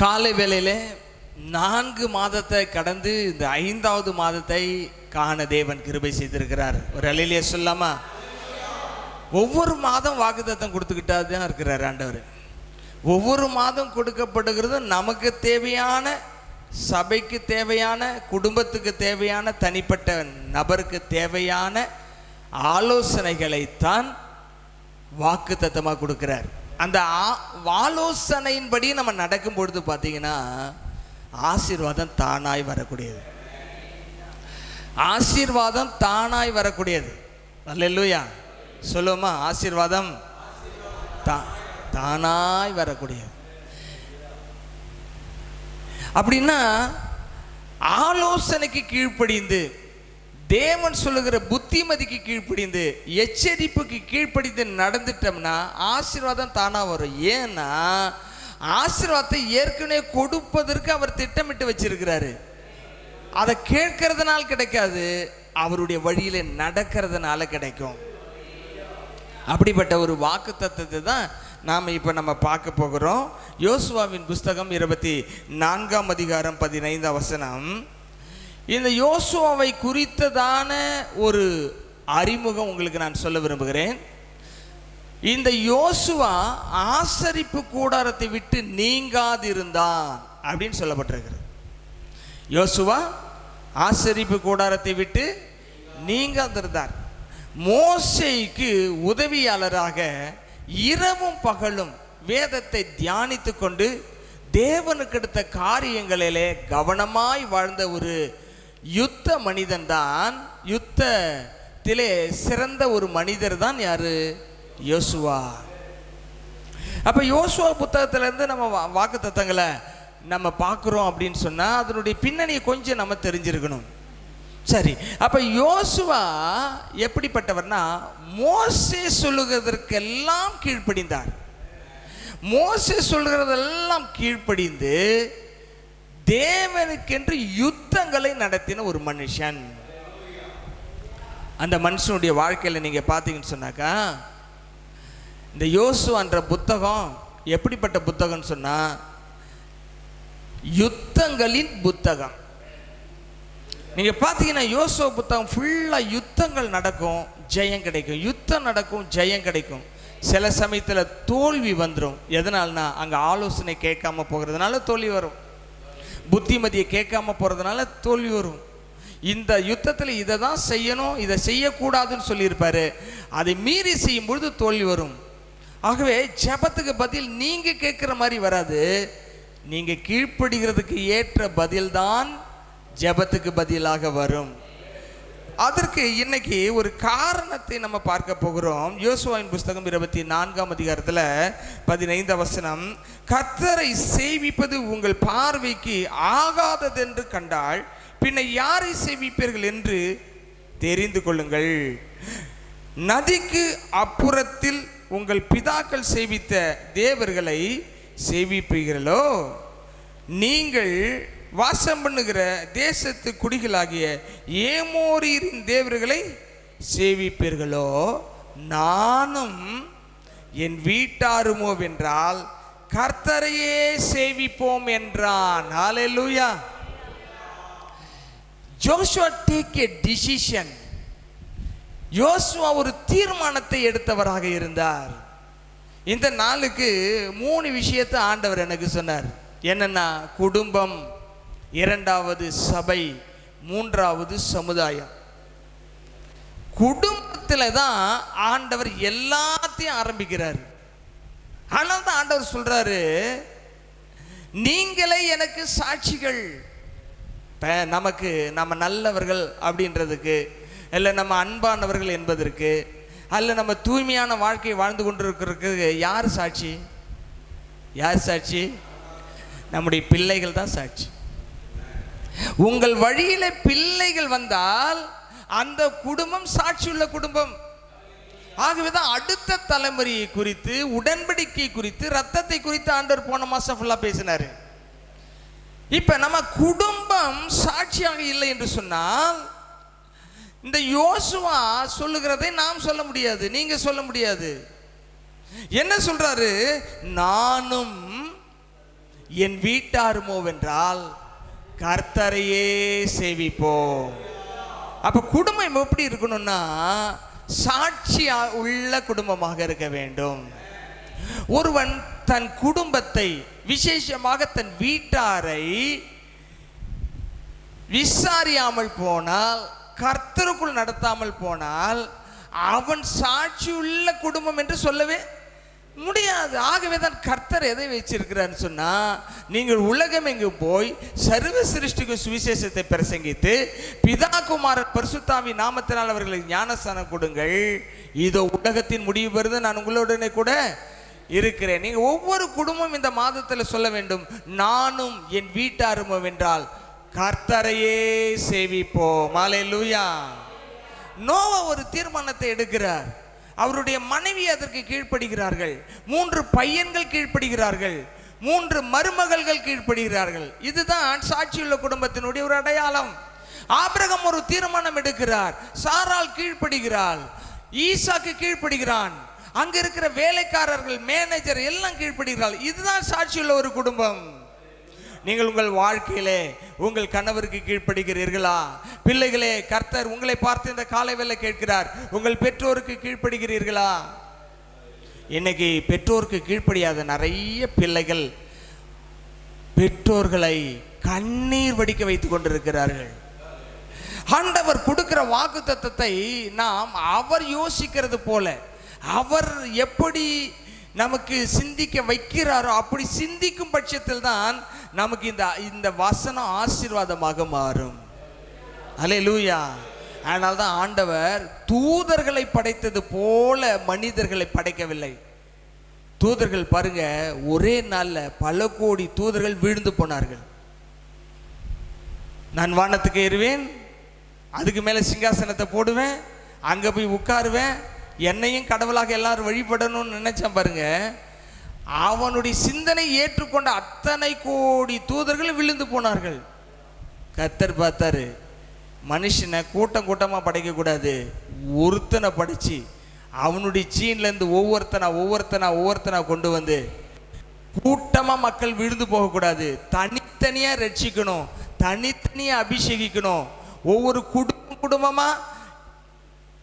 காலை வேளையிலே 4 மாதத்தை கடந்து இந்த 5வது மாதத்தை காண தேவன் கிருபை செய்திருக்கிறார். ஒரு அல்லேலூயா சொல்லாமா? ஒவ்வொரு மாதம் வாக்குத்தத்தம் கொடுத்துக்கிட்டா தான் இருக்கிறார் ஆண்டவர். ஒவ்வொரு மாதம் கொடுக்கப்படுகிறது நமக்கு தேவையான, சபைக்கு தேவையான, குடும்பத்துக்கு தேவையான, தனிப்பட்ட நபருக்கு தேவையான ஆலோசனைகளைத்தான் வாக்குத்தத்தமாக கொடுக்கிறார். அந்த ஆலோசனையின்படி நம்ம நடக்கும் பொழுது பார்த்தீங்கன்னா ஆசீர்வாதம் தானாய் வரக்கூடியது. ஆசீர்வாதம் தானாய் வரக்கூடியது. அல்லேலூயா சொல்லுவோமா? ஆசீர்வாதம் தானாய் வரக்கூடியது. அப்படின்னா ஆலோசனைக்கு கீழ்ப்படிந்து, தேவன் சொல்லுகிற புத்திமதிக்கு கீழ்ப்படிந்து, எச்சரிப்புக்கு கீழ்ப்படிந்து நடந்துட்டோம்னா ஆசீர்வாதம் தானா வரும். ஏன்னா ஆசீர்வாதத்தை ஏற்கனவே கொடுப்பதற்கு அவர் திட்டமிட்டு வச்சிருக்கிறாரு. அதை கேட்கறதுனால கிடைக்காது, அவருடைய வழியில நடக்கிறதுனால கிடைக்கும். அப்படிப்பட்ட ஒரு வாக்குத்தத்தத்தை தான் நாம் இப்போ நம்ம பார்க்க போகிறோம். யோசுவாவின் புஸ்தகம் 24ஆம் அதிகாரம் 15ஆம் வசனம். இந்த யோசுவாவை குறித்ததான ஒரு அறிமுகம் உங்களுக்கு நான் சொல்ல விரும்புகிறேன். இந்த யோசுவா ஆசரிப்பு கூடாரத்தை விட்டு நீங்காதிருந்தான் அப்படின்னு சொல்லப்பட்டிருக்கிறது. யோசுவா ஆசரிப்பு கூடாரத்தை விட்டு நீங்காதிருந்தார். மோசேக்கு உதவியாளராக இரவும் பகலும் வேதத்தை தியானித்து கொண்டு தேவனுக்கு எடுத்த காரியங்களிலே கவனமாய் வாழ்ந்த ஒரு யுத்த மனிதன் தான், யுத்தத்திலே சிறந்த ஒரு மனிதர் தான் யாரு? யோசுவா. அப்ப யோசுவா புத்தகத்திலிருந்து நம்ம வாக்குத்தத்தங்களை நம்ம பார்க்குறோம் அப்படின்னு சொன்னா அதனுடைய பின்னணியை கொஞ்சம் நம்ம தெரிஞ்சிருக்கணும். சரி, அப்ப யோசுவா எப்படிப்பட்டவர்னா மோசே சொல்லுகிறதற்கெல்லாம் கீழ்ப்படிந்தார். மோசே சொல்லுகிறதெல்லாம் கீழ்ப்படிந்து தேவனுக்கென்று யுத்தங்களை நடத்தின ஒரு மனுஷன். அந்த மனுஷனுடைய வாழ்க்கையில் நீங்க பார்த்தீங்கன்னு சொன்னாக்கா, இந்த யோசுவான்ற புத்தகம் எப்படிப்பட்ட புத்தகம்னு சொன்னா யுத்தங்களின் புத்தகம். நீங்க பார்த்தீங்கன்னா யோசுவா புத்தகம் ஃபுல்லா யுத்தங்கள் நடக்கும், ஜெயம் கிடைக்கும். யுத்தம் நடக்கும், ஜெயம் கிடைக்கும். சில சமயத்தில் தோல்வி வந்துடும். எதனால்னா அங்கே ஆலோசனை கேட்காம போகிறதுனால தோல்வி வரும், புத்திமதியை கேட்காம போகிறதுனால தோல்வி வரும். இந்த யுத்தத்தில் இதை தான் செய்யணும், இதை செய்யக்கூடாதுன்னு சொல்லியிருப்பாரு, அதை மீறி செய்யும் பொழுது தோல்வி வரும். ஆகவே ஜெபத்துக்கு பதில் நீங்க கேட்குற மாதிரி வராது, நீங்க கீழ்ப்படுகிறதுக்கு ஏற்ற பதில்தான் ஜெபத்துக்கு பதிலாக வரும். அதற்கு இன்னைக்கு ஒரு காரணத்தை நம்ம பார்க்க போகிறோம். யோசுவாவின் புஸ்தகம் 24ஆம் அதிகாரத்தில் 15ஆம் வசனம். கர்த்தரை சேவிப்பது உங்கள் பார்வைக்கு ஆகாததென்று கண்டால் பின்ன யாரை சேவிப்பீர்கள் என்று தெரிந்து கொள்ளுங்கள். நதிக்கு அப்புறத்தில் உங்கள் பிதாக்கள் சேவித்த தேவர்களை சேவிப்பீர்களோ? நீங்கள் வாசம் பண்ணுகிற தேசத்து குடிகளாகிய ஏமோரியரின் தேவர்களை சேவிப்பீர்களோ? நானும் என் வீட்டாருமோ வென்றால் கர்த்தரையே சேவிப்போம் என்றான். Hallelujah. Joshua take a decision. யோசுவா ஒரு தீர்மானத்தை எடுத்தவராக இருந்தார். இந்த நாளுக்கு 3 விஷயத்தை ஆண்டவர் எனக்கு சொன்னார். என்னன்னா, குடும்பம், 2வது சபை, 3வது சமுதாயம். குடும்பத்தில் தான் ஆண்டவர் எல்லாத்தையும் ஆரம்பிக்கிறார். ஆனால் தான் ஆண்டவர் சொல்றாரு, நீங்களே எனக்கு சாட்சிகள். நமக்கு நம்ம நல்லவர்கள் அப்படின்றதுக்கு, இல்லை நம்ம அன்பானவர்கள் என்பதற்கு, அல்ல நம்ம தூய்மையான வாழ்க்கையை வாழ்ந்து கொண்டிருக்கிறதுக்கு யார் சாட்சி? யார் சாட்சி? நம்முடைய பிள்ளைகள் தான் சாட்சி. உங்கள் வழியில பிள்ளைகள் வந்தால் அந்த குடும்பம் சாட்சியுள்ள குடும்பம். ஆகவேதான் அடுத்த தலைமுறையை குறித்து, உடன்படிக்கை குறித்து, ரத்தத்தை குறித்து ஆண்டவர் போன மாசம் ஃபுல்லா பேசினாரு. இப்ப நம்ம குடும்பம் சாட்சியாக இல்லை என்று சொன்னால் இந்த யோசுவா சொல்லுகிறதை நாம் சொல்ல முடியாது, நீங்க சொல்ல முடியாது. என்ன சொல்றாரு? நானும் என் வீட்டாருமோ வென்றால் கர்த்தரையே சேவிப்போம். அப்ப குடும்பம் எப்படி இருக்கணும்னா சாட்சி உள்ள குடும்பமாக இருக்க வேண்டும். ஒருவன் தன் குடும்பத்தை, விசேஷமாக தன் வீட்டாரை விசாரியாமல் போனால், கர்த்தருக்குள் நடத்தாமல் போனால், அவன் சாட்சி உள்ள குடும்பம் என்று சொல்லவே முடியாது. ஆகவே தான் கர்த்தர் எதை வச்சிருக்கிறான்னு சொன்னா, நீங்கள் உலகம் எங்கு போய் சர்வ சிருஷ்டிக்கு சுவிசேஷத்தை பிரசங்கித்து பிதா குமாரன் பரிசுத்தாவி நாமத்தினால் அவர்களுக்கு ஞானஸ்தானம் கொடுங்கள். இதோ உலகத்தின் முடிவு பெறுது, நான் உங்களுடனே கூட இருக்கிறேன். நீங்க ஒவ்வொரு குடும்பம் இந்த மாதத்தில் சொல்ல வேண்டும், நானும் என் வீட்டாரும் வென்றால் கர்த்தரையே சேவிப்போம். அல்லேலூயா. நோவா ஒரு தீர்மானத்தை எடுக்கிறார். அவருடைய மனைவி அதற்கு கீழ்ப்படுகிறார்கள். 3 பையன்கள் கீழ்ப்படுகிறார்கள். 3 மருமகள்கள் கீழ்ப்படுகிறார்கள். இதுதான் சாட்சியுள்ள குடும்பத்தினுடைய ஒரு அடையாளம். ஆபிரகாம் ஒரு தீர்மானம் எடுக்கிறார். சாராள் கீழ்ப்படுகிறாள். ஈசாக்கு கீழ்ப்படுகிறான். அங்க இருக்கிற வேலைக்காரர்கள், மேனேஜர் எல்லாம் கீழ்ப்படுகிறார்கள். இதுதான் சாட்சியுள்ள ஒரு குடும்பம். நீங்கள் உங்கள் வாழ்க்கையிலே உங்கள் கணவருக்கு கீழ்ப்படுகிறீர்களா? பிள்ளைகளே, கர்த்தர் உங்களை பார்த்து இந்த காலை வேளை கேட்கிறார், உங்கள் பெற்றோருக்கு கீழ்ப்படுகிறீர்களா? இன்னைக்கு பெற்றோருக்கு கீழ்ப்படியாத நிறைய பிள்ளைகள் பெற்றோர்களை கண்ணீர் வடிக்க வைத்துக் கொண்டிருக்கிறார்கள். ஆண்டவர் கொடுக்கிற வாக்குத்தத்தத்தை நாம் அவர் யோசிக்கிறது போல, அவர் எப்படி நமக்கு சிந்திக்க வைக்கிறாரோ அப்படி சிந்திக்கும் பட்சத்தில் தான் நமக்கு இந்த வசனம் ஆசீர்வாதமாக மாறும். அல்லேலூயா. அதனால தான் ஆண்டவர் தூதர்களை படைத்தது போல மனிதர்களை படைக்கவில்லை. தூதர்கள் பாருங்க, ஒரே நாள்ல பல கோடி தூதர்கள் வீழ்ந்து போனார்கள். நான் வானத்துக்கு ஏறுவேன், அதுக்கு மேல சிங்காசனத்தை போடுவேன், அங்க போய் உட்காருவேன், என்னையும் கடவுளாக எல்லாரும் வழிபடணும்னு நினைச்சான் பாருங்க. அவனுடைய சிந்தனை ஏற்றுக்கொண்ட அத்தனை கோடி தூதர்கள் விழுந்து போனார்கள். கர்த்தர் பார்த்தாரு, மனுஷனை கூட்டம் கூட்டமாக படைக்கக்கூடாது, ஒருத்தனை படிச்சு அவனுடைய சீன்லேருந்து ஒவ்வொருத்தனா கொண்டு வந்து கூட்டமாக மக்கள் விழுந்து போகக்கூடாது, தனித்தனியாக ரட்சிக்கணும், தனித்தனியாக அபிஷேகிக்கணும், ஒவ்வொரு குடும்பமாக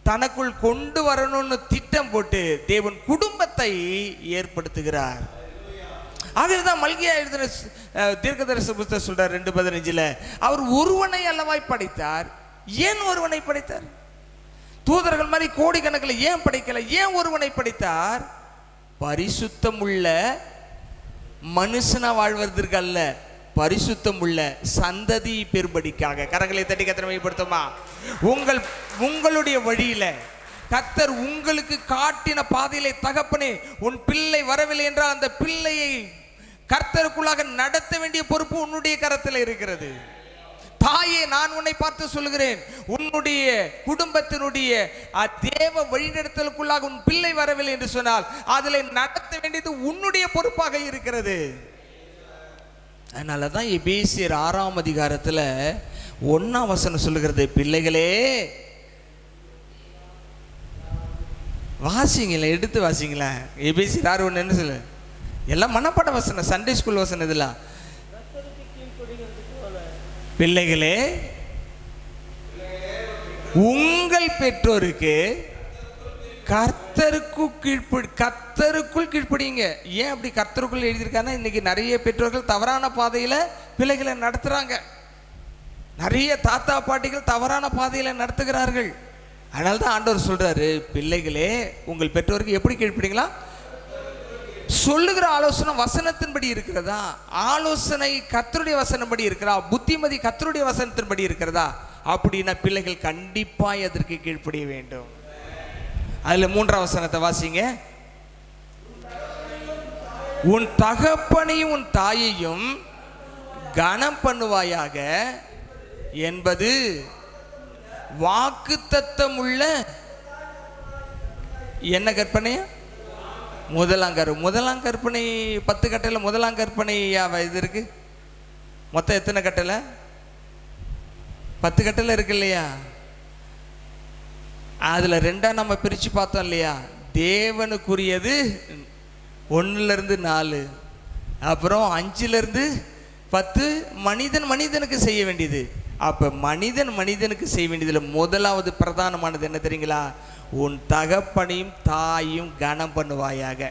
தனக்குள் கொண்டு வரணும்னு திட்டம் போட்டு தேவன் குடும்பத்தை ஏற்படுத்துகிறார். ஆகவேதான் மல்கியா எழுதின தீர்க்கதரிசி புத்தகம் சொல்றார் 2:15, அவர் ஒருவனை அல்லவாய் படைத்தார். ஏன் ஒருவனை படைத்தார்? தூதர்கள் மாதிரி கோடிக்கணக்கில் ஏன் படைக்கல? ஏன் ஒருவனை படைத்தார்? பரிசுத்தம் உள்ள மனுஷனா வாழ்வதற்கு அல்ல, பரிசுத்தம் உள்ள சந்ததி பெரும்படிக்காக. கரங்களை தட்டி கர்த்தரை மையப்படுத்துமா? உங்களுடைய வழியில கர்த்தர் உங்களுக்கு காட்டின பாதையிலே, தகப்பனே உன் பிள்ளை வரவில்லை என்றால் அந்த பிள்ளையை கர்த்தருக்குள்ளாக நடத்த வேண்டிய பொறுப்பு உன்னுடைய கரத்தில் இருக்கிறது. தாயே, நான் உன்னை பார்த்து சொல்கிறேன், உன்னுடைய குடும்பத்தினுடைய தேவ வழிநடத்தலுக்குள்ளாக உன் பிள்ளை வரவில்லை என்று சொன்னால் அதில் நடத்த வேண்டியது உன்னுடைய பொறுப்பாக இருக்கிறது. அதனால தான் எபேசியர் 6ஆம் அதிகாரத்தில் 1ஆம் வசனம் சொல்லுகிறது, பிள்ளைகளே வாசிங்களேன், எடுத்து வாசிங்களேன். எபேசியர் 6:1 என்ன சொல்லு? எல்லாம் மனப்பாட வசனம், சண்டே ஸ்கூல் வசனம். இதெல்லாம் பிள்ளைகளே உங்கள் பெற்றோருக்கு கர்த்தருக்குள் கீழ்ப்படிங்க. ஏன் அப்படி கர்த்தருக்குள் எழுதியிருக்காங்கன்னா, இன்னைக்கு நிறைய பெற்றோர்கள் தவறான பாதையில பிள்ளைகளை நடத்துறாங்க. நிறைய தாத்தா பாட்டிகள் தவறான பாதையில நடத்துகிறார்கள். அதனால தான் ஆண்டவர் சொல்றாரு, பிள்ளைகளே உங்கள் பெற்றோருக்கு எப்படி கீழ்ப்படிங்களா? சொல்லுகிற ஆலோசனை வசனத்தின்படி இருக்கிறதா? ஆலோசனை கர்த்தருடைய வசனப்படி இருக்கிறதா? புத்திமதி கர்த்தருடைய வசனத்தின்படி இருக்கிறதா? அப்படின்னா பிள்ளைகள் கண்டிப்பாய் அதற்கு கீழ்ப்படிய வேண்டும். அதுல 3ஆம் வசனத்தை வாசிங்க. உன் தகப்பனையும் உன் தாயையும் கனம் பண்ணுவாயாக என்பது வாக்குத்தத்தம் உள்ள என்ன கற்பனையா? முதலாம் கற்பனை 10 கட்டளை. முதலாம் கற்பனை இது இருக்கு. மொத்தம் எத்தனை கட்டளை? 10 கட்டளை இருக்கு இல்லையா? அதுல 2ஆ நம்ம பிரிச்சு பார்த்தோம் இல்லையா? தேவனுக்குரியது 1லிருந்து 4, அப்புறம் 5லிருந்து 10 மனிதனுக்கு செய்ய வேண்டியது. அப்போ மனிதனுக்கு செய்ய வேண்டியதில் முதலாவது பிரதானமானது என்ன தெரியுங்களா? உன் தகப்பனையும் தாயும் கனம் பண்ணுவாயாக,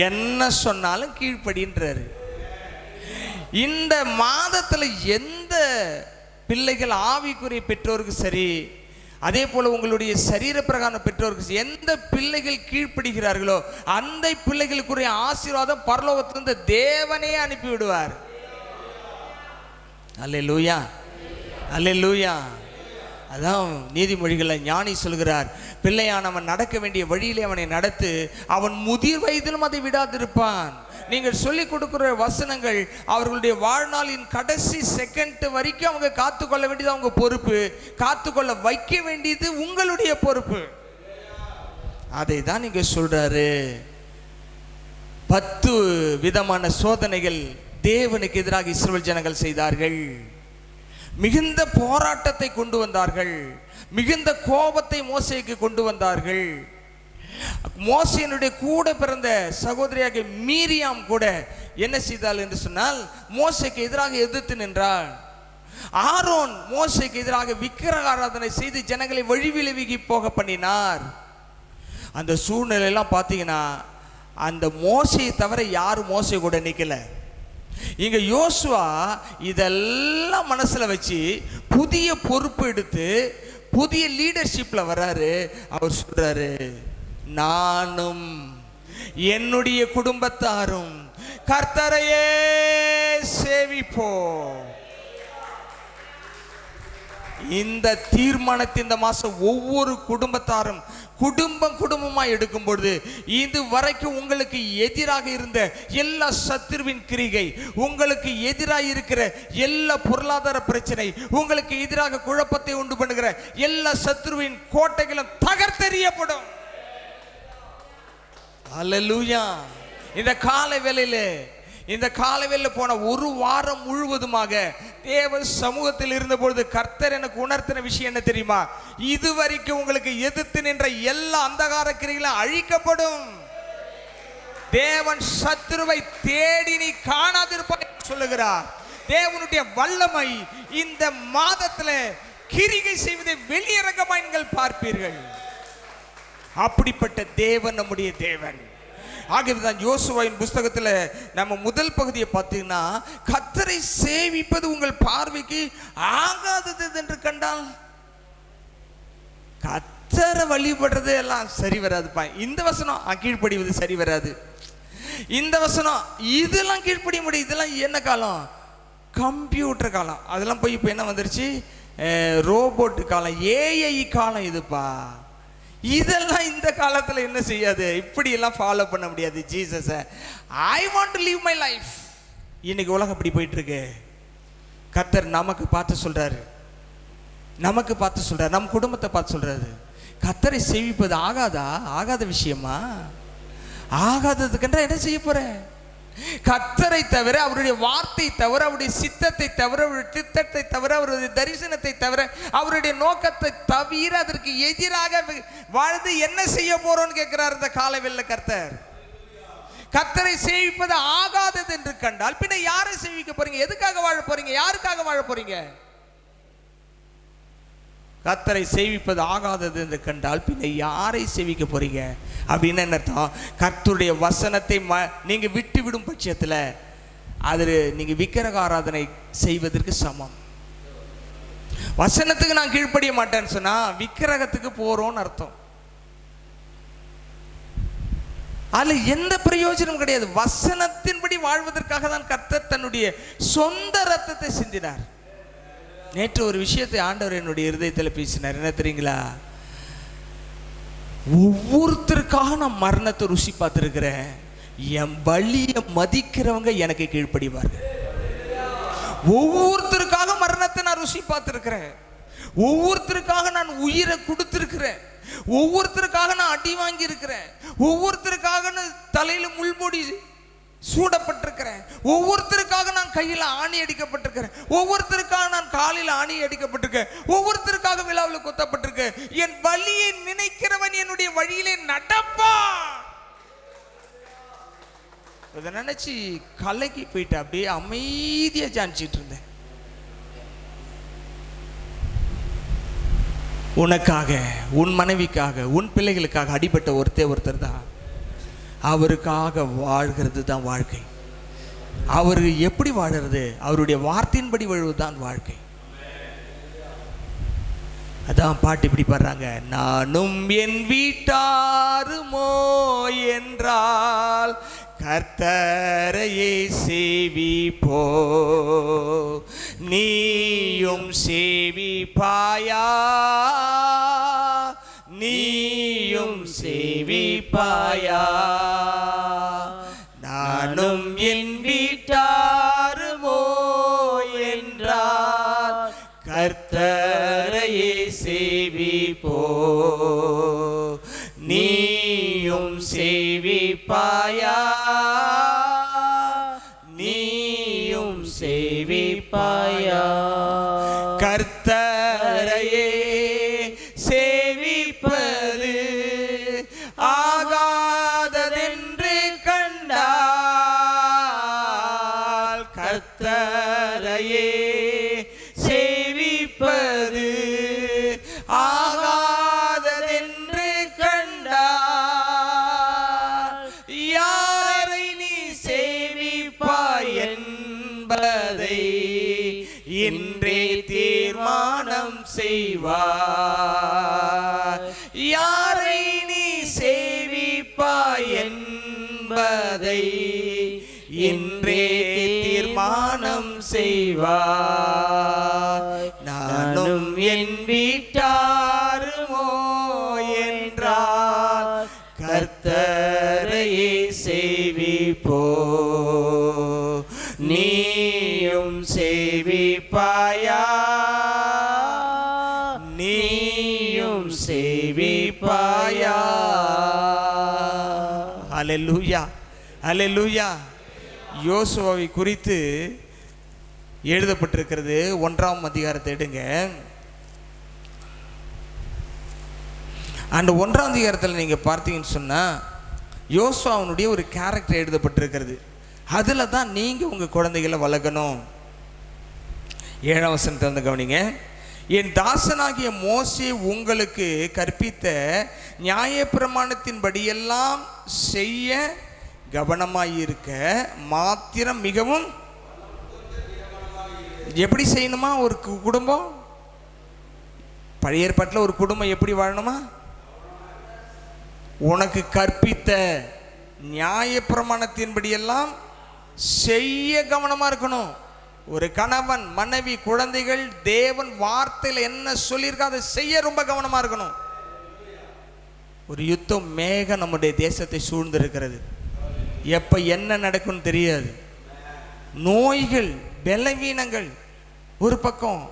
என்ன சொன்னாலும் கீழ்ப்படின்றாரு. இந்த மாதத்தில் எந்த பிள்ளைகள் ஆவிக்குரிய பெற்றோருக்கு சரி, அதே போல உங்களுடைய சரீர பிரகார பெற்றோருக்கு எந்த பிள்ளைகள் கீழ்ப்படுகிறார்களோ அந்த பிள்ளைகளுக்குரிய ஆசீர்வாதம் பரலோகத்திலிருந்து தேவனே அனுப்பி விடுவார். அல்லேலூயா, அல்லேலூயா. அதான் நீதிமொழிகளில் ஞானி சொல்கிறார், பிள்ளையானவன் நடக்க வேண்டிய வழியிலே அவனை நடத்து, அவன் முதிர் வயதிலும் அதை விடாதிருப்பான். நீங்கள் சொல்லிக் கொடுக்கிற வசனங்கள் அவர்களுடைய வாழ்நாளின் கடைசி செகண்ட் வரைக்கும் அவங்க காத்துக்கொள்ள வேண்டியது அவங்க பொறுப்பு, காத்துக்கொள்ள வைக்க வேண்டியது உங்களுடைய பொறுப்பு. அதை தான் நீங்க சொல்றாரு. 10 விதமான சோதனைகள் தேவனுக்கு எதிராக இஸ்ரவேல் ஜனங்கள் செய்தார்கள். மிகுந்த போராட்டத்தை கொண்டு வந்தார்கள், மிகுந்த கோபத்தை மோசேக்கு கொண்டு வந்தார்கள். மோசேனுடைய கூட பிறந்த சகோதரியாக மீரியாம் கூட என்ன செய்தாள் என்று சொன்னால் மோசேக்கு எதிராக எதிர்த்து நின்றாள். ஆரோன் மோசேக்கு எதிராக விக்கிரக ஆராதனை செய்து ஜனங்களை வழிவிலகி போக பண்ணினார். அந்த சூழ்நிலையெல்லாம் பார்த்தீங்கன்னா அந்த மோசையை தவிர யாரும் மோசே கூட நிற்கல. இங்க யோசுவா இதெல்லாம் மனசுல வச்சு புதிய பொறுப்பு எடுத்து புதிய லீடர்ஷிப்ல வர்றாரு. அவர் சொல்றாரு, நானும் என்னுடைய குடும்பத்தாரும் கர்த்தரையே சேவிப்போம். இந்த தீர்மானத்தை இந்த மாசம் ஒவ்வொரு குடும்பத்தாரும் குடும்பமா எடுக்கும் பொழுது இது வரைக்கும் உங்களுக்கு எதிராக இருந்த எல்லா சத்துருவின் கிரிகை, உங்களுக்கு எதிராக இருக்கிற எல்லா பொருளாதார பிரச்சனை, உங்களுக்கு எதிராக குழப்பத்தை உண்டு பண்ணுகிற எல்லா சத்துருவின் கோட்டைகளும் தகர்த்தெறியப்படும். அல்லேலூயா. இந்த காலை வேளையில போன ஒரு வாரம் முழுவதுமாக தேவ சமூகத்தில் இருந்த பொழுது கர்த்தர் எனக்கு உணர்த்தின விஷயம் என்ன தெரியுமா? இதுவரைக்கும் உங்களுக்கு எதிர்த்து நின்ற எல்லா அந்தகார கிரிகளும் அழிக்கப்படும். தேவன் சத்துருவை தேடி நீ காணாதிருப்பாய் சொல்லுகிறார். தேவனுடைய வல்லமை இந்த மாதத்துல கிரிகை செய்வதை வெளியரங்கமாய் நீங்கள் பார்ப்பீர்கள். அப்படிப்பட்ட தேவன் நம்முடைய தேவன். ஆகவேதான் யோசுவாவின் புஸ்தகத்தில் நம்ம முதல் பகுதியை பார்த்தீங்கன்னா, கர்த்தரை சேவிப்பது உங்கள் பார்வைக்கு ஆகாதது என்று கண்டால், கர்த்தரை வழிபடுறது எல்லாம் சரி வராதுப்பா. இந்த வசனம் கீழ்ப்படிவது சரி வராது. இந்த வசனம் இதெல்லாம் கீழ்ப்படிய முடியும். இதெல்லாம் என்ன காலம்? கம்ப்யூட்டர் காலம். அதெல்லாம் போய் இப்போ என்ன வந்துருச்சு? ரோபோட்டு காலம், ஏஐ காலம் இதுப்பா. இதெல்லாம் இந்த காலத்தில் என்ன செய்யாது, இப்படி எல்லாம் ஃபாலோ பண்ண முடியாது. Jesus, I want to leave my life. இன்னைக்கு உலகம் இப்படி போயிட்டு இருக்கு. கர்த்தர் நமக்கு பார்த்து சொல்றாரு, நம்ம குடும்பத்தை பார்த்து சொல்றாரு, கர்த்தரை சேவிப்பது ஆகாத விஷயமா? ஆகாததுக்கென்ற என்ன செய்ய போற? கர்த்தரை தவிர, அவருடைய வார்த்தை தவிர, அவருடைய சித்தத்தை தவிர, அவருடைய திட்டத்தை தவிர, அவருடைய தரிசனத்தை தவிர, அவருடைய நோக்கத்தை தவிர அதற்கு எதிராக வாழ்ந்து என்ன செய்ய போறோம்னு கேட்கிறார் இந்த காலைவெல்ல கர்த்தர். கர்த்தரை சேவிப்பது ஆகாதது என்று கண்டால் பின்ன யாரை சேவிக்க போறீங்க? எதுக்காக வாழ போறீங்க? யாருக்காக வாழ போறீங்க? கர்த்தரை சேவிப்பது ஆகாதது என்று கண்டால் பின்ன யாரை சேவிக்க போறீங்க அப்படின்னு என்ன அர்த்தம்? கர்த்தருடைய வசனத்தை நீங்க விட்டு விடும் பட்சத்தில் அது நீங்க விக்கிரக ஆராதனை செய்வதற்கு சமம். வசனத்துக்கு நான் கீழ்ப்படிய மாட்டேன்னு சொன்னா விக்கிரகத்துக்கு போறோம்னு அர்த்தம். அதுல எந்த பிரயோஜனம் கிடையாது. வசனத்தின்படி வாழ்வதற்காக தான் கர்த்தர் தன்னுடைய சொந்த ரத்தத்தை சிந்தினார். நேற்று ஒரு விஷயத்தை ஆண்டவர் என்னுடைய இருதயத்தில் பேசினார். என்ன தெரியுங்களா? ஒவ்வொருத்தருக்காக நான் மரணத்தை ருசி பார்த்திருக்கிறேன். என் பலியை மதிக்கிறவங்க எனக்கு கீழ்ப்படிவார்கள். ஒவ்வொருத்தருக்காக மரணத்தை நான் ருசி பார்த்திருக்கிறேன். ஒவ்வொருத்தருக்காக நான் உயிரை கொடுத்திருக்கிறேன். ஒவ்வொருத்தருக்காக நான் அடி வாங்கி இருக்கிறேன். ஒவ்வொருத்தருக்காக நான் தலையில முள்மூடி சூடப்பட்டிருக்கிறேன். ஒவ்வொருத்தருக்காக நான் கையில் ஆணி அடிக்கப்பட்டிருக்கிறேன். ஒவ்வொருத்தருக்காக நான் காலில் ஆணி அடிக்கப்பட்டிருக்கேன். ஒவ்வொருத்தருக்காக விழாவில் கொத்தப்பட்டிருக்கேன். என் வழியை நினைக்கிறவன் என்னுடைய வழியிலே நடப்பான். அதை நினச்சி கலக்கி போயிட்டு அப்படியே அமைதியாக ஜானிச்சிட்டு இருந்தேன். உனக்காக, உன் மனைவிக்காக, உன் பிள்ளைகளுக்காக அடிபட்ட ஒருத்தர் தான். அவருக்காக வாழ்கிறது தான் வாழ்க்கை. அவர் எப்படி வாழறது? அவருடைய வார்த்தையின்படி வாழ்வதுதான் வாழ்க்கை. அதான் பாட்டு இப்படி பாடுறாங்க, நானும் என் வீட்டாருமோ என்றால் கர்த்தரையே சேவிப்போ, நீயும் சேவிப்பாயா, நீயும் சேவிப்பாயா. நானும் என் வீட்டாருமோ என்றால் கர்த்தரையே சேவிப்போ, நீயும் சேவிப்பாயா, நீயும் சேவிப்பாயா. கர்த்தரையே சேவிப்பது ஆகாததென்று கண்டால், கர்த்தரையே சேவிப்பது ஆகாததென்று கண்டால், யாரை நீ சேவிப்பாய் என்பதை இன்றே தீர்மானம் செய்வாய். யாரை நீ சேவிப்பாய் என்பதை இன்றே தீர்மானம் செய்வாய். நானும் என் வீட்டாருமோ என்றால் கர்த்தரையே சேவிப்போ, நீயும் சேவிப்பாயா, நீயும் சேவிப்பாயா. அல்லேலூயா, அல்லேலூயா. யோசுவாவை குறித்து எழுதப்பட்டிருக்கிறது. 1ஆம் அதிகாரத்தை எடுங்க. அந்த 1ஆம் அதிகாரத்தில் நீங்கள் பார்த்தீங்கன்னு சொன்னால் யோசுவாவுடைய ஒரு கேரக்டர் எழுதப்பட்டிருக்கிறது. அதில் தான் நீங்கள் உங்கள் குழந்தைகளை வளர்க்கணும். 7ஆம் வசனத்தை வந்து கவனிங்க. என் தாசனாகிய மோசே உங்களுக்கு கற்பித்த நியாயப்பிரமாணத்தின்படியெல்லாம் செய்ய கவனமாயிருக்க மாத்திரம் மிகவும். எப்படி செய்யணுமா ஒரு குடும்பம்? பழைய ஏற்பாட்டில் ஒரு குடும்பம் எப்படி வாழணுமா? உனக்கு கற்பித்த நியாயப்பிரமாணத்தின்படியெல்லாம் செய்ய கவனமா இருக்கணும். ஒரு கணவன், மனைவி, குழந்தைகள் தேவன் வார்த்தையில் என்ன சொல்லியிருக்க அதை செய்ய ரொம்ப கவனமா இருக்கணும். ஒரு யுத்தம் மேகம் நம்முடைய தேசத்தை சூழ்ந்திருக்கிறது. எப்ப என்ன நடக்கும்னு தெரியாது. நோய்கள், பலவீனங்கள் ஒரு பக்கம்,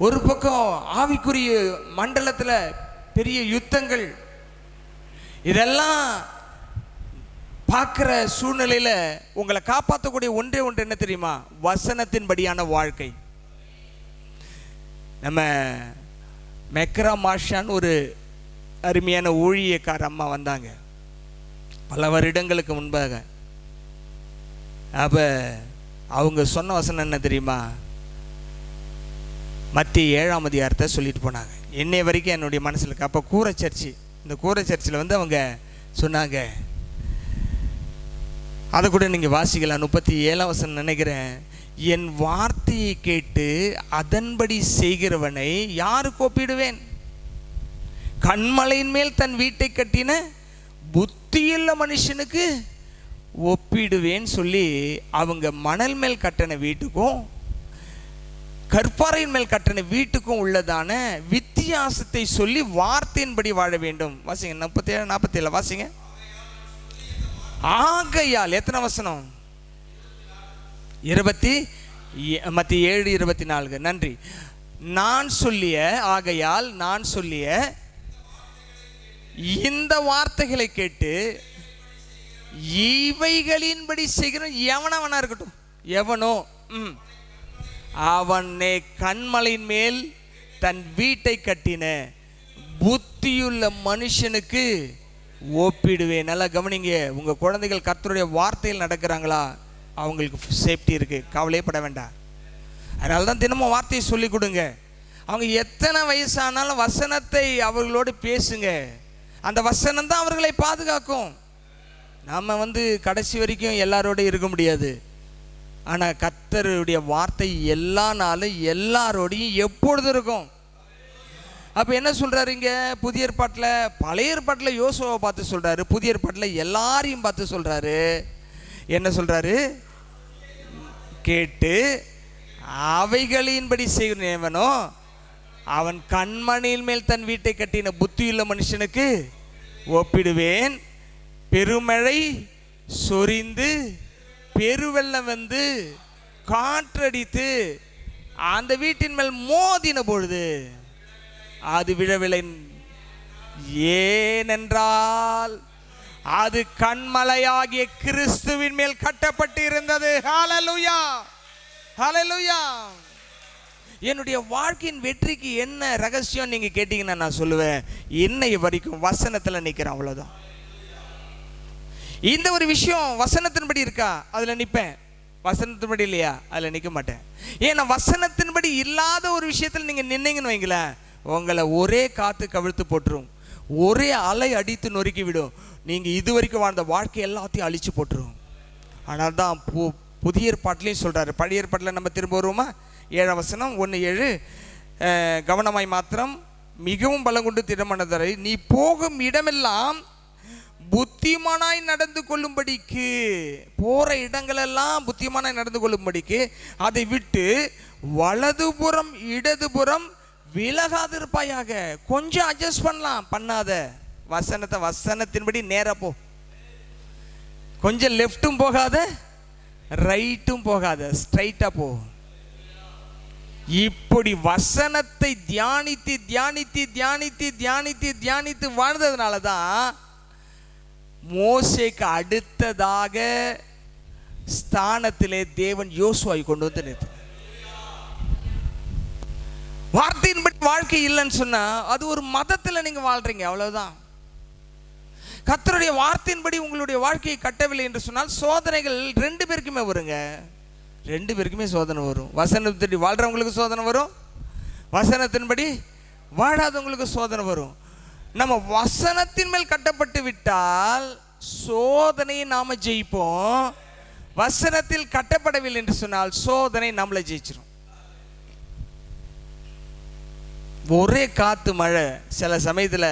ஒரு பக்கம் ஆவிக்குரிய மண்டலத்தில் பெரிய யுத்தங்கள். இதெல்லாம் பார்க்குற சூழ்நிலையில் உங்களை காப்பாற்றக்கூடிய ஒன்றே ஒன்று என்ன தெரியுமா? வசனத்தின்படியான வாழ்க்கை. நம்ம மெக்ரா மாஷான்னு ஒரு அருமையான ஊழியக்கார அம்மா வந்தாங்க பல வருடங்களுக்கு முன்பாக. அப்போ அவங்க சொன்ன வசனம் என்ன தெரியுமா? மத்திய 7ஆம் அதிகாரத்தை சொல்லிட்டு போனாங்க. என்னை வரைக்கும் என்னுடைய மனசில் இருக்கு. அப்போ கூரை சர்ச்சு, இந்த கூரை சர்ச்சில் வந்து அவங்க சொன்னாங்க, அதை கூட நீங்கள் வாசிக்கலாம். 37ஆம் வசனம் நினைக்கிறேன். என் வார்த்தையை கேட்டு அதன்படி செய்கிறவனை யாருக்கு ஒப்பிடுவேன்? கண்மலையின் மேல் தன் வீட்டை கட்டின புத்தியுள்ள மனுஷனுக்கு ஒப்பிடுவேன்னு சொல்லி அவங்க மணல் மேல் கட்டின வீட்டுக்கும் கற்பாறையின் மேல் கட்டின வீட்டுக்கும் உள்ளதான வித்தியாசத்தை சொல்லி வார்த்தையின்படி வாழ வேண்டும். வாசிங்க 37 47 வாசிங்க. ஆகையால் எத்தனை வசனம்? 7:24. நன்றி. நான் சொல்லிய, ஆகையால் நான் சொல்லிய இந்த வார்த்தைகளை கேட்டு இவைகளின்படி செய்கிற எவனவனா இருக்கட்டும், எவனோ அவனே கண்மலையின் மேல் தன் வீட்டை கட்டின புத்தியுள்ள மனுஷனுக்கு ஒப்பிடுவேன். நல்லா கவனிங்க. உங்கள் குழந்தைகள் கர்த்தருடைய வார்த்தையில் நடக்கிறாங்களா, அவங்களுக்கு சேஃப்டி இருக்குது, கவலையே பட வேண்டாம். அதனால தான் தினமும் வார்த்தையை சொல்லிக் கொடுங்க. அவங்க எத்தனை வயசானாலும் வசனத்தை அவர்களோடு பேசுங்க. அந்த வசனம் தான் அவர்களை பாதுகாக்கும். நம்ம கடைசி வரைக்கும் எல்லாரோடையும் இருக்க முடியாது. ஆனால் கர்த்தருடைய வார்த்தை எல்லா நாளும் எல்லாரோடையும் எப்பொழுதும் இருக்கும். அப்போ என்ன சொல்கிறாரு இங்கே புதிய ஏற்பாட்டில்? பழைய ஏற்பாட்டில் யோசுவாவை பார்த்து சொல்கிறாரு, புதிய ஏற்பாட்டில் எல்லாரையும் பார்த்து சொல்கிறாரு. என்ன சொல்கிறாரு? கேட்டு அவைகளின்படி செய்கிறவனோ அவன் கண்மணியின் மேல் தன் வீட்டை கட்டின புத்தியுள்ள மனுஷனுக்கு ஒப்பிடுவேன். பெருமழை சொரிந்து பெருவெள்ளம் காற்றடித்து அந்த வீட்டின் மேல் மோதின பொழுது அது விழவில்லை. ஏனென்றால் அது கண்மலையாகிய கிறிஸ்துவின் மேல் கட்டப்பட்டு இருந்தது. ஹல்லேலூயா, ஹல்லேலூயா. என்னுடைய வாழ்க்கையின் வெற்றிக்கு என்ன ரகசியம் நீங்க கேட்டீங்கன்னா நான் சொல்லுவேன், இன்னை வரைக்கும் வசனத்தில் நிற்கிறேன், அவ்வளோதான். இந்த ஒரு விஷயம் வசனத்தின்படி இருக்கா, அதில் நிற்பேன். வசனத்தின்படி இல்லையா, அதில் நிற்க மாட்டேன். ஏன்னா வசனத்தின்படி இல்லாத ஒரு விஷயத்தில் நீங்கள் நின்னீங்கன்னு வைங்களேன், உங்களை ஒரே காற்று கவிழ்த்து போட்டுரும், ஒரே அலை அடித்து நொறுக்கி விடும். நீங்கள் இது வரைக்கும் வாழ்ந்த வாழ்க்கை எல்லாத்தையும் அழிச்சு போட்டுரும். ஆனால் தான் புதிய ஏற்பாட்டிலையும் சொல்கிறாரு. பழைய ஏற்பாட்டில் நம்ம திரும்ப வருவோமா? 7 வசனம் 1:7, கவனமாய் மாத்திரம் மிகவும் பலங்கொண்டு திடமனதரை நீ போகும் இடமெல்லாம் புத்திமானாய் நடந்து கொள்ளும்படிக்கு, போகிற இடங்களெல்லாம் புத்திமானாய் நடந்து கொள்ளும்படிக்கு அதை விட்டு வலதுபுறம் இடதுபுறம் விலகாதிருப்பாயாக. கொஞ்சம் அட்ஜஸ்ட் பண்ணலாம், பண்ணாத. வசனத்தின்படி நேராக போ. கொஞ்சம் லெஃப்ட்டும் போகாத, ரைட்டும் போகாத, ஸ்ட்ரைட்டாக போ. இப்படி வசனத்தை தியானித்து தியானித்து தியானித்து தியானித்து தியானித்து வாழ்ந்ததுனால தான் மோசேக்கு அடுத்ததாக ஸ்தானத்திலே தேவன் யோசுவாவை கொண்டு வந்து நிறுத்தினார். வார்த்தையின்படி வாழ்க்கை இல்லைன்னு சொன்னா அது ஒரு மதத்தில் நீங்க வாழ்றீங்க, அவ்வளவுதான். கர்த்தருடைய வார்த்தையின்படி உங்களுடைய வாழ்க்கையை கட்டவில்லை என்று சொன்னால் சோதனைகள் 2 பேருக்குமே வருங்க. 2 பேருக்குமே சோதனை வரும். வசனத்தின்படி வாழ்றவங்களுக்கு சோதனை வரும், வசனத்தின்படி வாழாதவங்களுக்கு சோதனை வரும். நம்ம வசனத்தின் மேல் கட்டப்பட்டு விட்டால் சோதனையை நாம ஜெயிப்போம். வசனத்தில் கட்டப்படவில்லை என்று சொன்னால் சோதனை நம்மளை ஜெயிச்சிடும். ஒரே காத்து மழை சில சமயத்தில்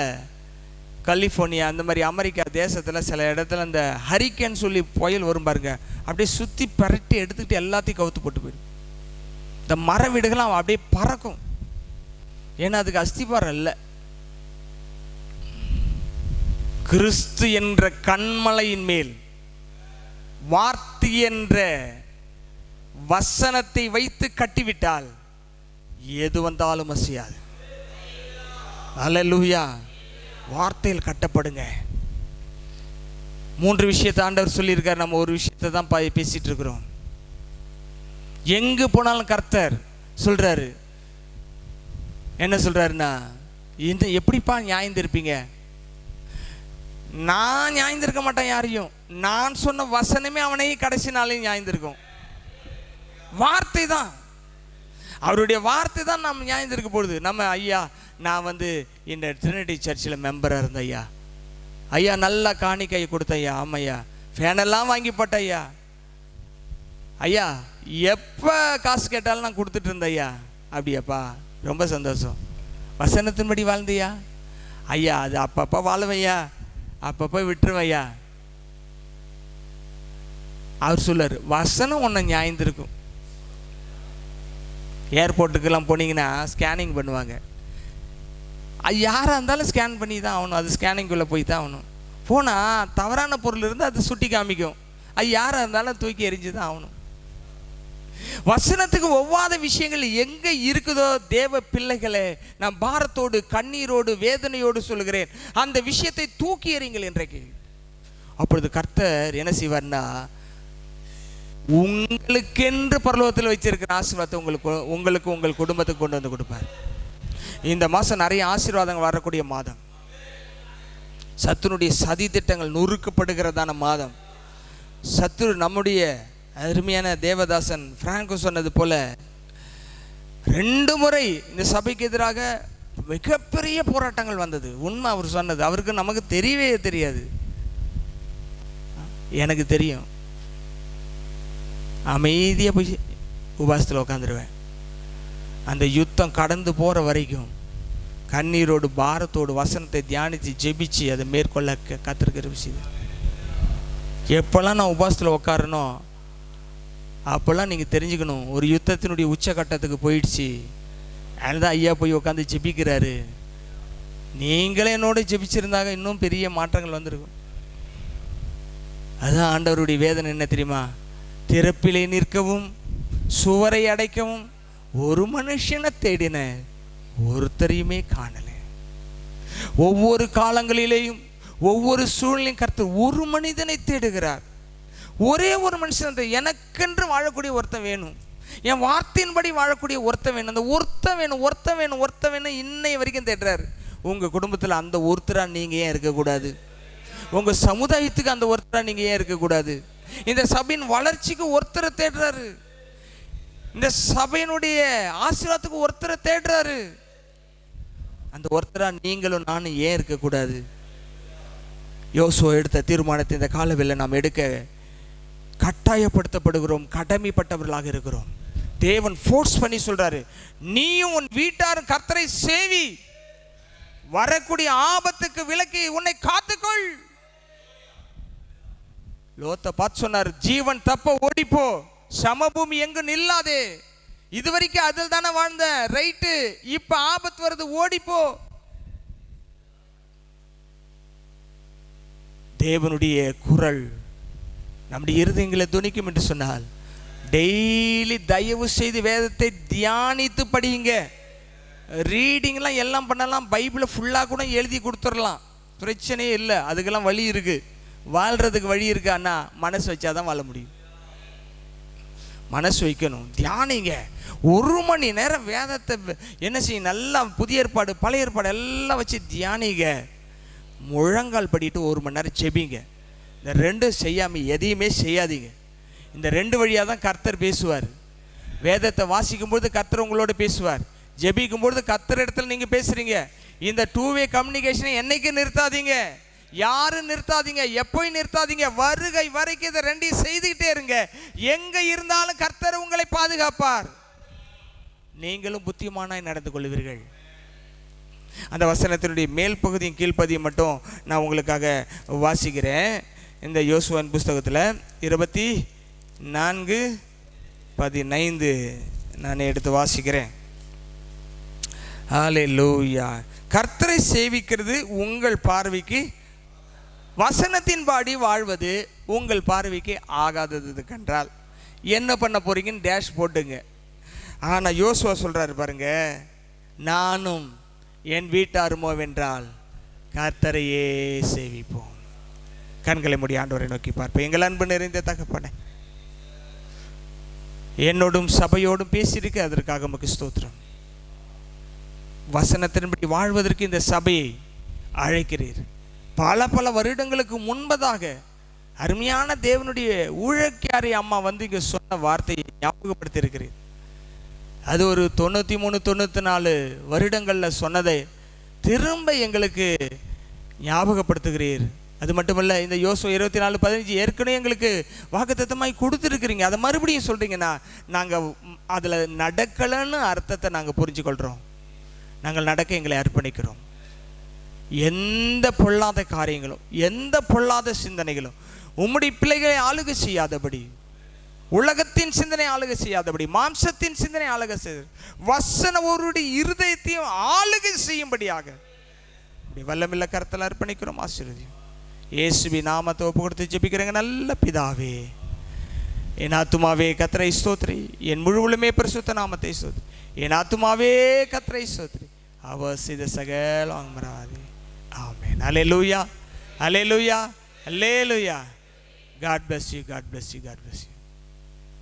கலிஃபோர்னியா அந்த மாதிரி அமெரிக்கா தேசத்தில் சில இடத்துல அந்த ஹரிக்கேன் சொல்லி புயல் வரும் பாருங்க, அப்படியே சுற்றி பரட்டி எடுத்துக்கிட்டு எல்லாத்தையும் கவுத்து போட்டு போயிடும். இந்த மர வீடுகள்லாம் அப்படியே பறக்கும். ஏன்னா அதுக்கு அஸ்திபாரம் இல்லை. கிறிஸ்து என்ற கண்மலையின் மேல் வார்த்தை என்ற வசனத்தை வைத்து கட்டிவிட்டால் எது வந்தாலும் அசையாது. அல்லேலூயா. வார்த்தையில் கட்டப்படுங்க. 3 விஷயத்தை ஆண்டவர் சொல்லியிருக்கார். நம்ம ஒரு விஷயத்தை தான் பேசிட்டு இருக்கிறோம். எங்கு போனாலும் கர்த்தர் சொல்றாரு. என்ன சொல்றாருன்னா, இந்த எப்படிப்பா நியாயந்திருப்பீங்க? நான் நியாயந்திருக்க மாட்டேன் யாரையும். நான் சொன்ன வசனமே அவனையும் கடைசி நாளையும் நியாயந்திருக்கும். வார்த்தை தான், அவருடைய வார்த்தை தான் நம்ம நியாயந்திருக்க போகுது. நம்ம ஐயா நான் இந்த ட்ரினிட்டி சர்ச்சில் மெம்பராக இருந்தேன் ஐயா, ஐயா நல்லா காணிக்கை கொடுத்த ஐயா, ஆமையா ஃபேனெல்லாம் வாங்கி போட்ட ஐயா, ஐயா எப்போ காசு கேட்டாலும் நான் கொடுத்துட்டு இருந்தேன் ஐயா. அப்படியாப்பா, ரொம்ப சந்தோஷம். வசனத்தின்படி வாழ்ந்தியா? ஐயா அது அப்பப்போ வாழுவையா, அப்பப்போ விட்டுருவையா. அவர் சொல்லார், வசனம் ஒன்று நியாயந்திருக்கும். ஏர்போர்ட்டுக்கெல்லாம் போனீங்கன்னா ஸ்கேனிங் பண்ணுவாங்க. அது யாராக இருந்தாலும் ஸ்கேன் பண்ணி தான் ஆகணும். அது ஸ்கேனிங்குள்ளே போய் தான் ஆகணும். போனால் தவறான பொருள் இருந்து அது சுட்டி காமிக்கும். அது யாராக இருந்தாலும் தூக்கி எறிஞ்சு தான் ஆகணும். வசனத்துக்கு ஒவ்வாத விஷயங்கள் எங்கே இருக்குதோ தேவ பிள்ளைகளே, நான் பாரத்தோடு கண்ணீரோடு வேதனையோடு சொல்லுகிறேன், அந்த விஷயத்தை தூக்கி எறிங்கள் இன்றைக்கு. அப்பொழுது கர்த்தர் என்ன செய்வார்னா, உங்களுக்கென்று பரலோகத்தில் வச்சிருக்கிற ஆசீர்வாதத்தை உங்களுக்கு உங்கள் குடும்பத்துக்கு கொண்டு வந்து கொடுப்பார். இந்த மாதம் நிறைய ஆசீர்வாதங்கள் வரக்கூடிய மாதம். சத்துருடைய சதி திட்டங்கள் நொறுக்கப்படுகிறதான மாதம். சத்துரு நம்முடைய அருமையான தேவதாசன் பிராங்கோ சொன்னது போல 2 முறை இந்த சபைக்கு எதிராக மிகப்பெரிய போராட்டங்கள் வந்தது. உண்மை அவர் சொன்னது. அவருக்கு நமக்கு தெரியவே தெரியாது, எனக்கு தெரியும். அமைதியாக போய் உபாசத்தில் உட்காந்துருவேன். அந்த யுத்தம் கடந்து போகிற வரைக்கும் கண்ணீரோடு பாரத்தோடு வசனத்தை தியானித்து ஜெபிச்சு அதை மேற்கொள்ள கத்திருக்கிற விஷயம். எப்போல்லாம் நான் உபாசத்தில் உட்காரனோ அப்போல்லாம் நீங்கள் தெரிஞ்சுக்கணும், ஒரு யுத்தத்தினுடைய உச்சகட்டத்துக்கு போயிடுச்சு. அதுதான் ஐயா போய் உட்காந்து ஜெபிக்கிறாரு. நீங்களே என்னோட ஜெபிச்சிருந்தாங்க இன்னும் பெரிய மாற்றங்கள் வந்திருக்கும். அதுதான் ஆண்டவருடைய வேதனை என்ன தெரியுமா? திறப்பிலே நிற்கவும் சுவரை அடைக்கவும் ஒரு மனுஷனை தேடின ஒருத்தரையுமே காணல. ஒவ்வொரு காலங்களிலேயும் ஒவ்வொரு சூழ்நிலையும் கர்த்தர் ஒரு மனிதனை தேடுகிறார். ஒரே ஒரு மனுஷன், எனக்கென்று வாழக்கூடிய ஒருத்தன் வேணும், என் வார்த்தையின்படி வாழக்கூடிய ஒருத்தன் வேணும், அந்த ஒருத்தன் வேணும், ஒருத்தன் வேணும், ஒருத்தன் வேணும், இன்னை வரைக்கும் தேடுறாரு. உங்கள் குடும்பத்தில் அந்த ஒருத்தரா நீங்கள் ஏன் இருக்கக்கூடாது? உங்கள் சமுதாயத்துக்கு அந்த ஒருத்தரா நீங்கள் ஏன் இருக்கக்கூடாது? இந்த சபையின் வளர்ச்சிக்கு ஒருத்தரை தேடுறாரு. இந்த சபையினுடைய ஆசீர்வாதத்துக்கு ஒருத்தரை தேடுறாரு. அந்த ஒருத்தரா நீங்களும் நானும் ஏன் இருக்கக்கூடாது? யோசுவா எடுத்த தீர்மானத்தை இந்த காலவெளியில் நாம் எடுக்க கட்டாயப்படுத்தப்படுகிறோம், கடமைப்பட்டவர்களாக இருக்கிறோம். தேவன் ஃபோர்ஸ் பண்ணி சொல்றாரு, நீயும் உன் வீட்டாரும் கர்த்தரை சேவி, வரக்கூடிய ஆபத்துக்கு விலக்கி உன்னை காத்துக்கொள். லோத்தை பார்த்து சொன்னார், ஜீவன் தப்ப ஓடிப்போ, சமபூமி எங்கு நில்லாதே. இதுவரைக்கும் அதில் தானே வாழ்ந்த, ரைட்டு, இப்ப ஆபத்து வருது, ஓடிப்போ. தேவனுடைய குரல் நம்முடைய இருதயங்களை துணிக்கும் என்று சொன்னால், டெய்லி தயவு செய்து வேதத்தை தியானித்து படியுங்க. ரீடிங்லாம் எல்லாம் பண்ணலாம், பைபிளை ஃபுல்லாக கூட எழுதி கொடுத்துடலாம், பிரச்சனையே இல்லை. அதுக்கெல்லாம் வழி இருக்கு, வாழ்கிறதுக்கு வழி இருக்கு. அண்ணா மனசு வச்சாதான் வாழ முடியும். மனசு வைக்கணும், தியானிங்க. 1 மணி நேரம் வேதத்தை என்ன செய்யும், நல்லா புதிய ஏற்பாடு பழைய ஏற்பாடு எல்லாம் வச்சு தியானிங்க. முழங்கால் படிட்டு 1 மணி நேரம் செபிங்க. இந்த 2 செய்யாமல் எதையுமே செய்யாதீங்க. இந்த 2 வழியாக தான் கர்த்தர் பேசுவார். வேதத்தை வாசிக்கும்பொழுது கர்த்தர் உங்களோட பேசுவார், ஜெபிக்கும்பொழுது கர்த்தர் இடத்துல நீங்கள் பேசுகிறீங்க. இந்த 2-வே கம்யூனிகேஷனை என்னைக்கு நிறுத்தாதீங்க, யாரும் நிறுத்தாதீங்க, எப்போயும் நிறுத்தாதீங்க. வருகை வரைக்கும் இதை 2ஐயும் செய்துக்கிட்டே இருங்க. எங்கே இருந்தாலும் கர்த்தர் உங்களை பாதுகாப்பார், நீங்களும் புத்திமானாய் நடந்து கொள்வீர்கள். அந்த வசனத்தினுடைய மேல் பகுதியும் கீழ்ப்பகுதியும் மட்டும் நான் உங்களுக்காக வாசிக்கிறேன். இந்த யோசுவாவின் புஸ்தகத்தில் 24:15 நான் எடுத்து வாசிக்கிறேன். ஹல்லேலூயா. கர்த்தரை சேவிக்கிறது உங்கள் பார்வைக்கு, வசனத்தின்படி வாழ்வது உங்கள் பார்வைக்கு ஆகாதது கண்டால் என்ன பண்ண போறீங்கன்னு டேஷ் போட்டுங்க. ஆனால் யோசுவா சொல்றாரு பாருங்க, நானும் என் வீட்டாருமோ வென்றால் கர்த்தரையே சேவிப்போம். கண்களை மூடி ஆண்டவரை நோக்கி பார்ப்போம். எங்கள் அன்பு நிறைந்த தகப்பனே, என்னோடும் சபையோடும் பேசியிருக்கு, அதற்காக உமக்கு ஸ்தோத்திரம். வசனத்தின்படி வாழ்வதற்கு இந்த சபையை அழைக்கிறீர். பல பல வருடங்களுக்கு முன்பதாக அருமையான தேவனுடைய ஊழியக்காரி அம்மா வந்து இங்கே சொன்ன வார்த்தையை ஞாபகப்படுத்தி இருக்கிறீர். அது ஒரு 93-94 வருடங்களில் சொன்னதை திரும்ப எங்களுக்கு ஞாபகப்படுத்துகிறீர். அது மட்டுமல்ல, இந்த யோசுவா 24:15 ஏற்கனவே எங்களுக்கு வாக்குத்தத்தமாய் கொடுத்துருக்குறீங்க. அதை மறுபடியும் சொல்கிறீங்கன்னா நாங்கள் அதில் நடக்கலைன்னு அர்த்தத்தை நாங்கள் புரிஞ்சுக்கொள்கிறோம். நாங்கள் நடக்க எங்களை அர்ப்பணிக்கிறோம். எந்த பொல்லாத காரியங்களும் எந்த பொல்லாத சிந்தனைகளும் உம்முடைய பிள்ளைகளை ஆளுகை செய்யாதபடி, உலகத்தின் சிந்தனை ஆளுகை செய்யாதபடி, மாம்சத்தின் சிந்தனை ஆளுகை செய்ய, வசன ஒருடைய இருதயத்தையும் ஆளுகை செய்யும்படியாக வல்லமில்ல கருத்தில் அர்ப்பணிக்கிறோம். ஆசீர்வதியும் இயேசுவி நாமத்தை ஒப்பு கொடுத்து ஜெபிக்கிறேங்க நல்ல பிதாவே. என் ஆத்துமாவே கர்த்தரை ஸ்தோத்திரி, என் முழுவலுமே பரிசுத்த நாமத்தை ஸ்தோத்திரி. என் ஆத்துமாவே கர்த்தரை ஸ்தோத்திரி, அவர் செய்த சகல மறவாதே. ஆமென். ஹல்லேலூயா, ஹல்லேலூயா, ஹல்லேலூயா. God bless you, God bless you, God bless you.